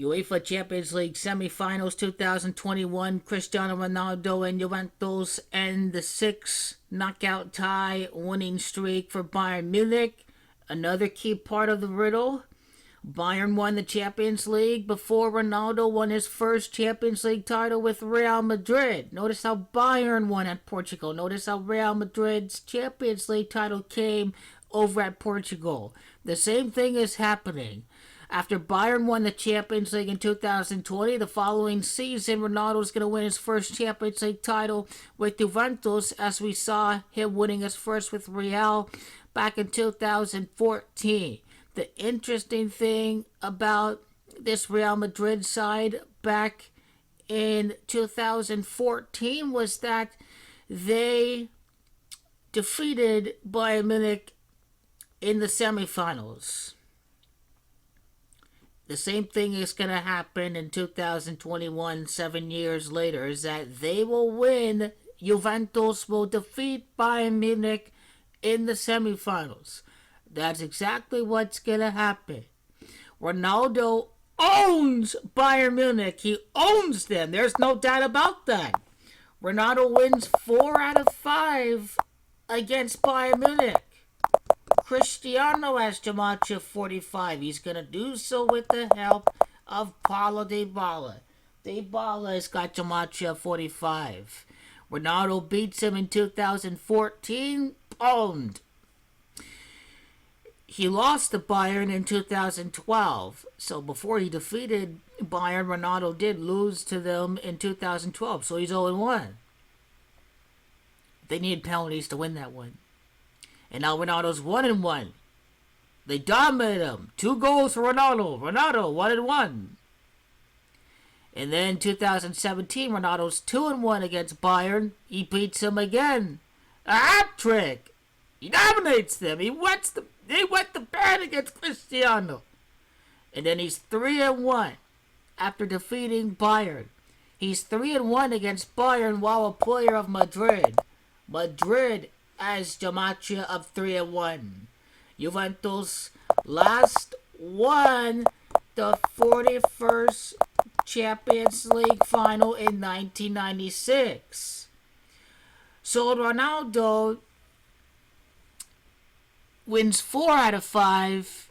UEFA Champions League Semifinals 2021, Cristiano Ronaldo and Juventus end the 6 knockout tie winning streak for Bayern Munich. Another key part of the riddle. Bayern won the Champions League before Ronaldo won his first Champions League title with Real Madrid. Notice how Bayern won at Portugal. Notice how Real Madrid's Champions League title came over at Portugal. The same thing is happening. After Bayern won the Champions League in 2020, the following season, Ronaldo's going to win his first Champions League title with Juventus, as we saw him winning his first with Real back in 2014. The interesting thing about this Real Madrid side back in 2014 was that they defeated Bayern Munich in the semifinals. The same thing is going to happen in 2021, 7 years later, is that they will win. Juventus will defeat Bayern Munich in the semifinals. That's exactly what's going to happen. Ronaldo owns Bayern Munich. He owns them. There's no doubt about that. Ronaldo wins 4 out of 5 against Bayern Munich. Cristiano has Juventus 45. He's going to do so with the help of Paulo Dybala. Dybala has got Juventus 45. Ronaldo beats him in 2014. Owned. He lost to Bayern in 2012. So before he defeated Bayern, Ronaldo did lose to them in 2012. So he's 0-1. They needed penalties to win that one. And now Ronaldo's 1-1. They dominate him. 2 goals for Ronaldo. Ronaldo 1-1. And then 2017, Ronaldo's 2-1 against Bayern. He beats him again. A hat trick. He dominates them. He wet the bed against Cristiano. And then he's 3-1 after defeating Bayern. He's 3-1 against Bayern while a player of Madrid. Madrid as Gematria of 3-1. Juventus last won the 41st Champions League final in 1996. So Ronaldo wins 4 out of 5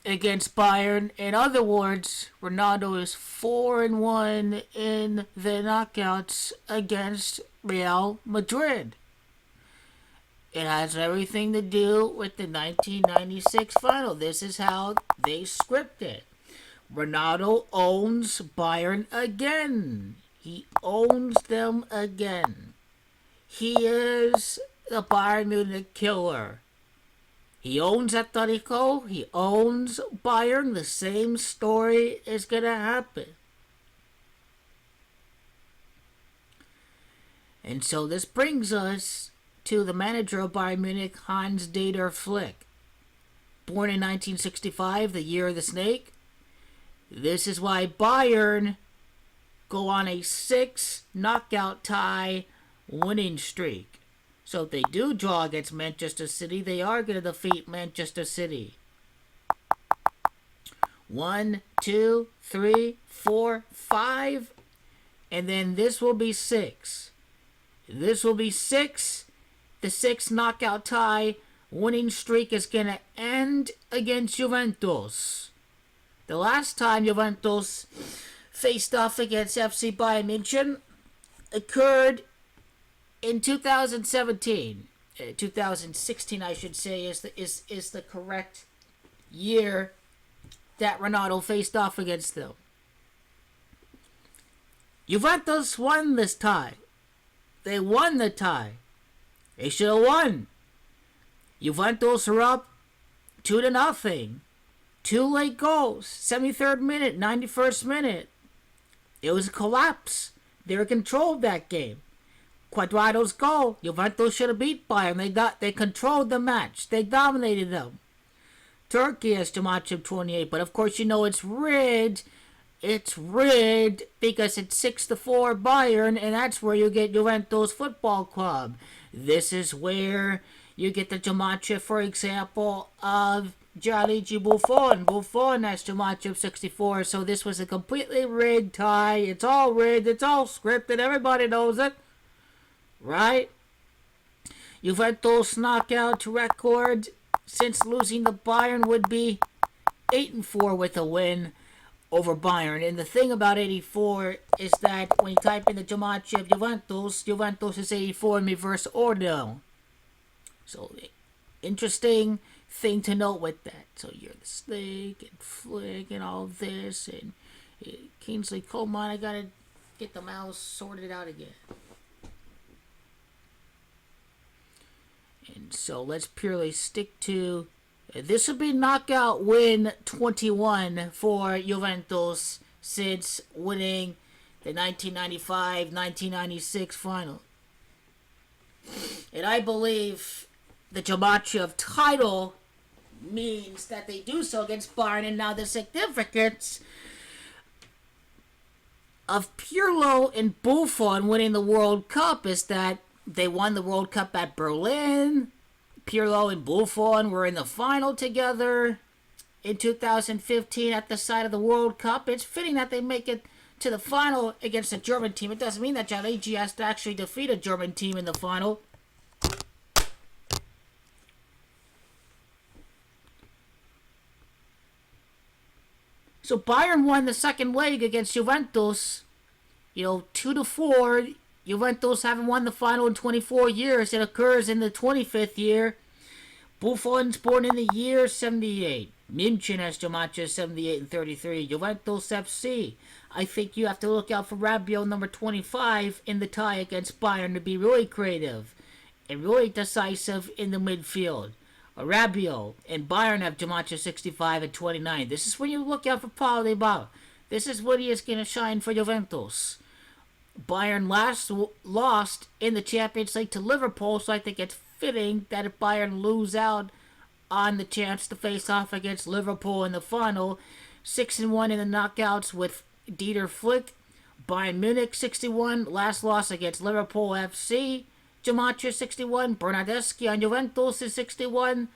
against Bayern. In other words, Ronaldo is 4-1 in the knockouts against Real Madrid. It has everything to do with the 1996 final. This is how they script it. Ronaldo owns Bayern again. He owns them again. He is the Bayern Munich killer. He owns Atletico. He owns Bayern. The same story is going to happen. And so this brings us to the manager of Bayern Munich, Hans-Dieter Flick. Born in 1965, the year of the snake. This is why Bayern go on a 6 knockout tie winning streak. So if they do draw against Manchester City, they are going to defeat Manchester City. 1, 2, 3, 4, 5. And then this will be 6. This will be 6. The 6 knockout tie winning streak is going to end against Juventus. The last time Juventus faced off against FC Bayern Munchen occurred in 2017. 2016, I should say, is the correct year that Ronaldo faced off against them. Juventus won this tie. They won the tie. They should have won. Juventus are up 2-0. 2 late goals. 73rd minute, 91st minute. It was a collapse. They were controlled that game. Cuadrado's goal. Juventus should have beat Bayern. They controlled the match. They dominated them. Turkey has Juventus 28, but of course you know it's rigged. It's rigged because it's 6-4 Bayern, and that's where you get Juventus Football Club. This is where you get the gematria, for example, of Gianluigi Buffon. Buffon has to match up 64, so this was a completely rigged tie. It's all rigged, it's all scripted, everybody knows it. Right? Juventus knockout record since losing to Bayern would be 8-4 with a win over Bayern. And the thing about 84 is that when you type in the match of Juventus, Juventus is 84 in reverse order. So, interesting thing to note with that. So, you're the slick and flick and all this. And Kingsley Coman, I gotta get the mouse sorted out again. And so let's purely stick to... This would be knockout win 21 for Juventus since winning the 1995-1996 final. And I believe the Juventus title means that they do so against Bayern. And now the significance of Pirlo and Buffon winning the World Cup is that they won the World Cup at Berlin. Pirlo and Buffon were in the final together in 2015 at the site of the World Cup. It's fitting that they make it to the final against a German team. It doesn't mean that Gianluigi has to actually defeat a German team in the final. So Bayern won the second leg against Juventus, 2-4. Juventus haven't won the final in 24 years. It occurs in the 25th year. Buffon's born in the year 78. Munchen has Juventus 78 and 33. Juventus FC. I think you have to look out for Rabiot number 25 in the tie against Bayern to be really creative and really decisive in the midfield. Rabiot and Bayern have Juventus 65 and 29. This is when you look out for Paulo Dybala. This is when he is going to shine for Juventus. Bayern lost in the Champions League to Liverpool, so I think it's fitting that if Bayern lose out on the chance to face off against Liverpool in the final, 6-1 in the knockouts with Dieter Flick. Bayern Munich 61, last loss against Liverpool FC. Juventus 61, Bernardeschi on Juventus is 61.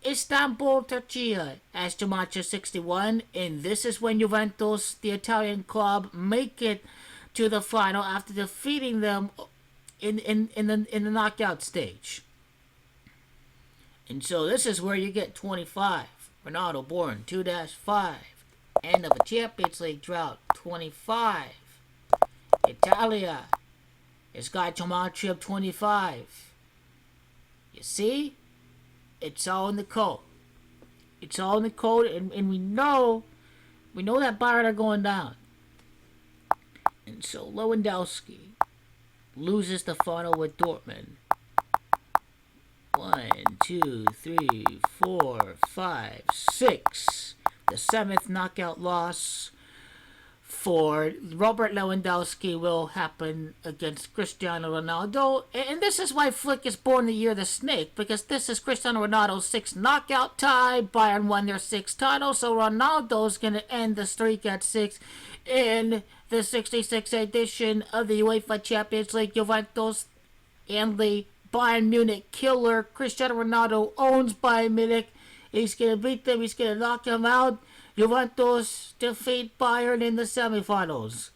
Istanbul, Turkey as Juventus 61, and this is when Juventus, the Italian club, make it to the final after defeating them in the knockout stage. And so this is where you get 25. Ronaldo born 2-5. End of a Champions League drought 25. Italia has got Juventus 25. You see? It's all in the code. It's all in the code, and we know that Bayern are going down. And so Lewandowski loses the final with Dortmund. 1, 2, 3, 4, 5, 6. The 7th knockout loss for Robert Lewandowski will happen against Cristiano Ronaldo. And this is why Flick is born the year of the snake, because this is Cristiano Ronaldo's 6th knockout tie. Bayern won their 6th title, so Ronaldo's going to end the streak at 6 in the 66th edition of the UEFA Champions League. Juventus and the Bayern Munich killer. Cristiano Ronaldo owns Bayern Munich. He's going to beat them. He's going to knock them out. Juventus defeat Bayern in the semifinals.